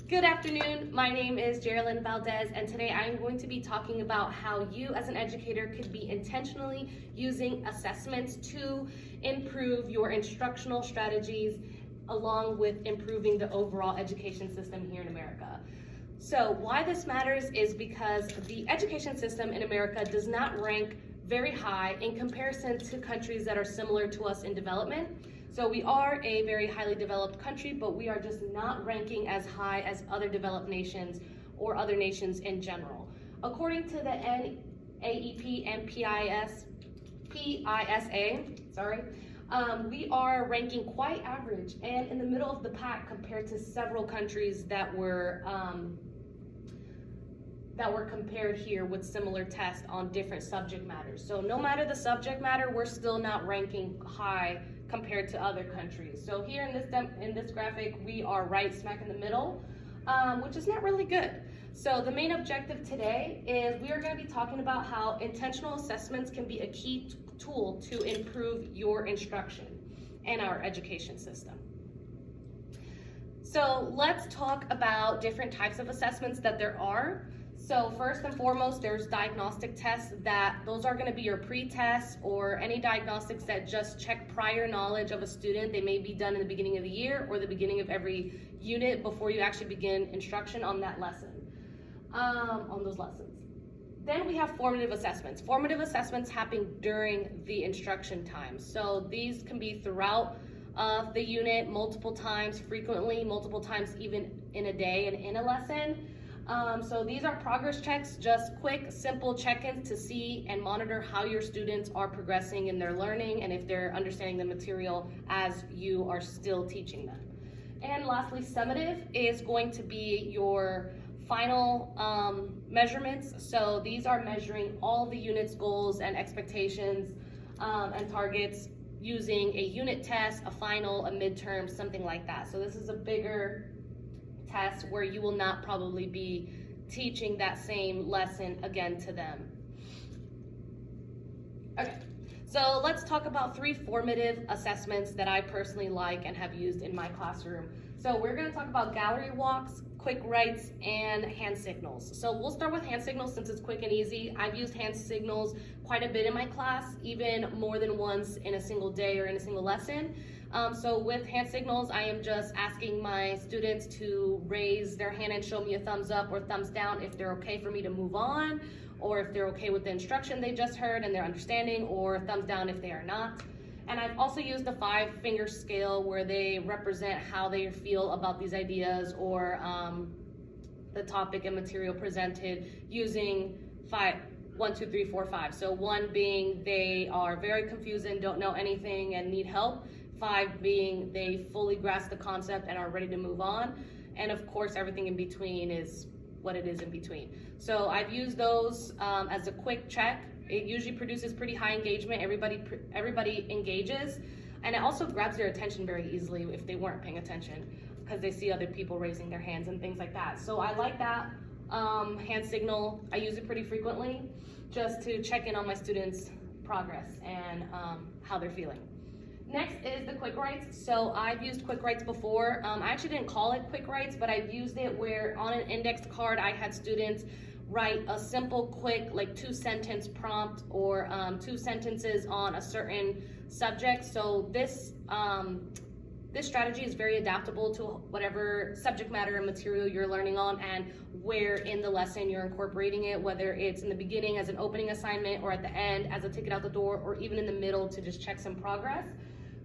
Good afternoon, my name is Geraldine Valdez, and today I'm going to be talking about how you as an educator could be intentionally using assessments to improve your instructional strategies along with improving the overall education system here in America. So why this matters is because the education system in America does not rank very high in comparison to countries that are similar to us in development. So we are a very highly developed country, but we are just not ranking as high as other developed nations or other nations in general. According to the NAEP and PISA, we are ranking quite average and in the middle of the pack compared to several countries that were compared here with similar tests on different subject matters. So no matter the subject matter, we're still not ranking high compared to other countries. So here in this graphic, we are right smack in the middle, which is not really good. So the main objective today is we are going to be talking about how intentional assessments can be a key tool to improve your instruction and our education system. So let's talk about different types of assessments that there are. So first and foremost, there's diagnostic tests those are going to be your pre-tests or any diagnostics that just check prior knowledge of a student. They may be done in the beginning of the year or the beginning of every unit before you actually begin instruction on that lesson, on those lessons. Then we have formative assessments. Formative assessments happen during the instruction time. So these can be throughout the unit, multiple times, frequently, multiple times even in a day and in a lesson. So these are progress checks, just quick, simple check-ins to see and monitor how your students are progressing in their learning and if they're understanding the material as you are still teaching them. And lastly, summative is going to be your final measurements. So these are measuring all the unit's goals and expectations and targets using a unit test, a final, a midterm, something like that. So this is a bigger test where you will not probably be teaching that same lesson again to them. Okay, so let's talk about 3 formative assessments that I personally like and have used in my classroom. So we're going to talk about gallery walks, quick writes, and hand signals. So we'll start with hand signals since it's quick and easy. I've used hand signals quite a bit in my class, even more than once in a single day or in a single lesson. So with hand signals, I am just asking my students to raise their hand and show me a thumbs up or thumbs down if they're okay for me to move on, or if they're okay with the instruction they just heard and they're understanding, or thumbs down if they are not. And I've also used the 5-finger scale where they represent how they feel about these ideas or the topic and material presented using 1, 2, 3, 4, 5. So 1 being they are very confused and don't know anything and need help. 5 being they fully grasp the concept and are ready to move on. And of course, everything in between is what it is in between. So I've used those as a quick check. It usually produces pretty high engagement. Everybody engages, and it also grabs their attention very easily if they weren't paying attention because they see other people raising their hands and things like that. So I like that hand signal. I use it pretty frequently just to check in on my students' progress and how they're feeling. Next is the quick writes. So I've used quick writes before. I actually didn't call it quick writes, but I've used it where on an indexed card I had students write a simple, quick, like 2-sentence prompt or 2 sentences on a certain subject. So this strategy is very adaptable to whatever subject matter and material you're learning on and where in the lesson you're incorporating it, whether it's in the beginning as an opening assignment or at the end as a ticket out the door or even in the middle to just check some progress.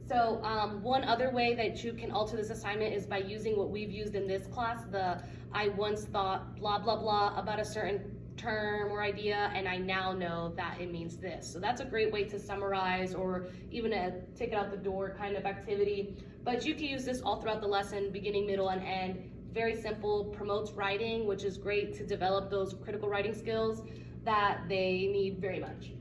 So one other way that you can alter this assignment is by using what we've used in this class, the I once thought blah, blah, blah about a certain term or idea, and I now know that it means this. So that's a great way to summarize or even a ticket out the door kind of activity. But you can use this all throughout the lesson, beginning, middle, and end. Very simple, promotes writing, which is great to develop those critical writing skills that they need very much.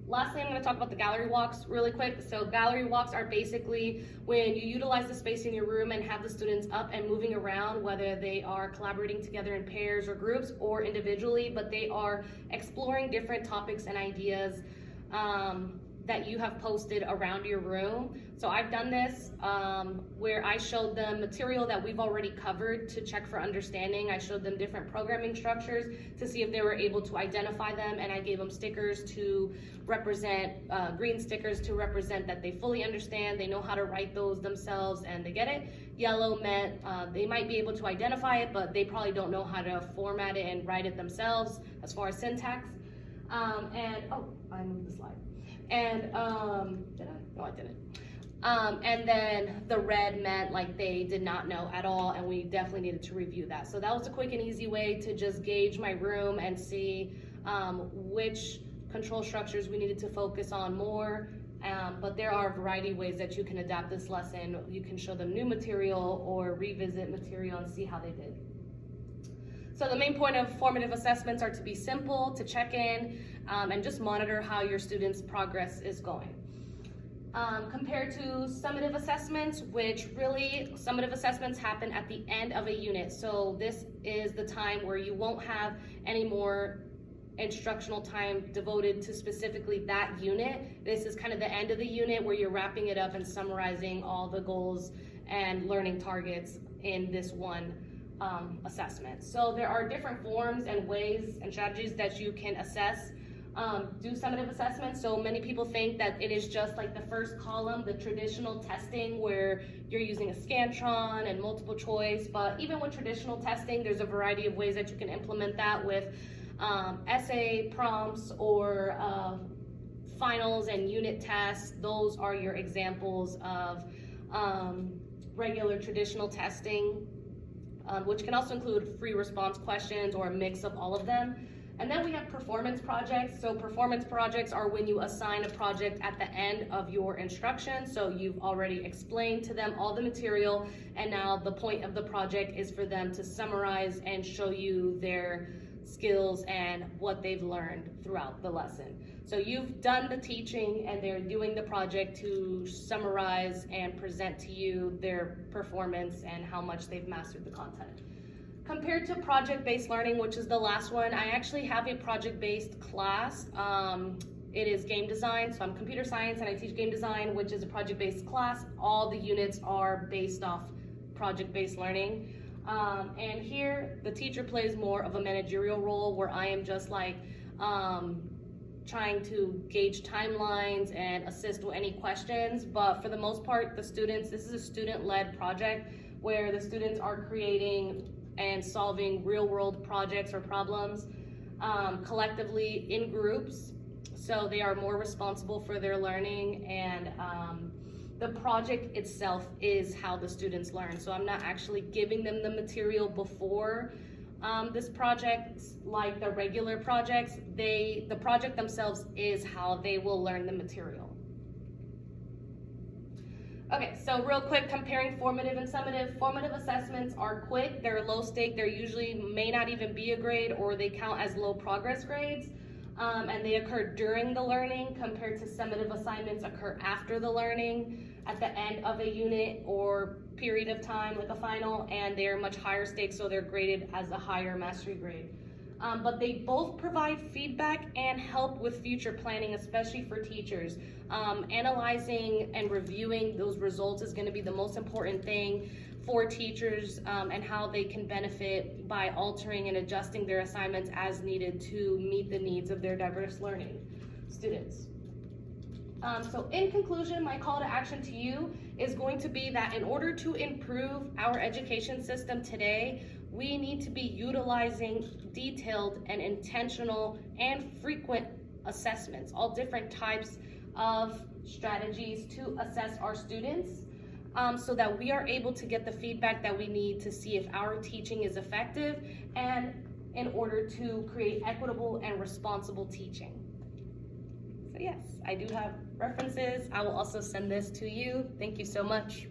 Lastly, I'm going to talk about the gallery walks really quick. So gallery walks are basically when you utilize the space in your room and have the students up and moving around, whether they are collaborating together in pairs or groups or individually, but they are exploring different topics and ideas that you have posted around your room. So I've done this where I showed them material that we've already covered to check for understanding. I showed them different programming structures to see if they were able to identify them, and I gave them stickers to represent, green stickers to represent that they fully understand, they know how to write those themselves, and they get it. Yellow meant they might be able to identify it, but they probably don't know how to format it and write it themselves as far as syntax. I moved the slide. And did I? No, I didn't. And then the red meant like they did not know at all, and we definitely needed to review that. So that was a quick and easy way to just gauge my room and see which control structures we needed to focus on more. But there are a variety of ways that you can adapt this lesson. You can show them new material or revisit material and see how they did. So the main point of formative assessments are to be simple, to check in, and just monitor how your students' progress is going. Compared to summative assessments, which really, summative assessments happen at the end of a unit. So this is the time where you won't have any more instructional time devoted to specifically that unit. This is kind of the end of the unit where you're wrapping it up and summarizing all the goals and learning targets in this one assessment. So there are different forms and ways and strategies that you can assess, do summative assessments. So many people think that it is just like the first column, the traditional testing where you're using a Scantron and multiple choice, but even with traditional testing, there's a variety of ways that you can implement that with essay prompts or finals and unit tests. Those are your examples of regular traditional testing, which can also include free response questions or a mix of all of them. And then we have performance projects. So performance projects are when you assign a project at the end of your instruction. So you've already explained to them all the material, and now the point of the project is for them to summarize and show you their skills and what they've learned throughout the lesson. So you've done the teaching and they're doing the project to summarize and present to you their performance and how much they've mastered the content. Compared to project-based learning, which is the last one, I actually have a project-based class. It is game design, so I'm computer science and I teach game design, which is a project-based class. All the units are based off project-based learning. And here, the teacher plays more of a managerial role where I am just like trying to gauge timelines and assist with any questions. But for the most part, the students, this is a student-led project where the students are creating and solving real-world projects or problems collectively in groups. So they are more responsible for their learning, and the project itself is how the students learn. So I'm not actually giving them the material before this project, like the regular projects. The project themselves is how they will learn the material. Okay, so real quick, comparing formative and summative. Formative assessments are quick, they're low stake, they usually may not even be a grade, or they count as low progress grades. And they occur during the learning, compared to summative assignments occur after the learning, at the end of a unit or period of time, like a final, and they're much higher stakes, so they're graded as a higher mastery grade. But they both provide feedback and help with future planning, especially for teachers. Analyzing and reviewing those results is going to be the most important thing for teachers, and how they can benefit by altering and adjusting their assignments as needed to meet the needs of their diverse learning students. So in conclusion, my call to action to you is going to be that in order to improve our education system today, we need to be utilizing detailed and intentional and frequent assessments, all different types of strategies to assess our students, so that we are able to get the feedback that we need to see if our teaching is effective, and in order to create equitable and responsible teaching. So yes, I do have references. I will also send this to you. Thank you so much.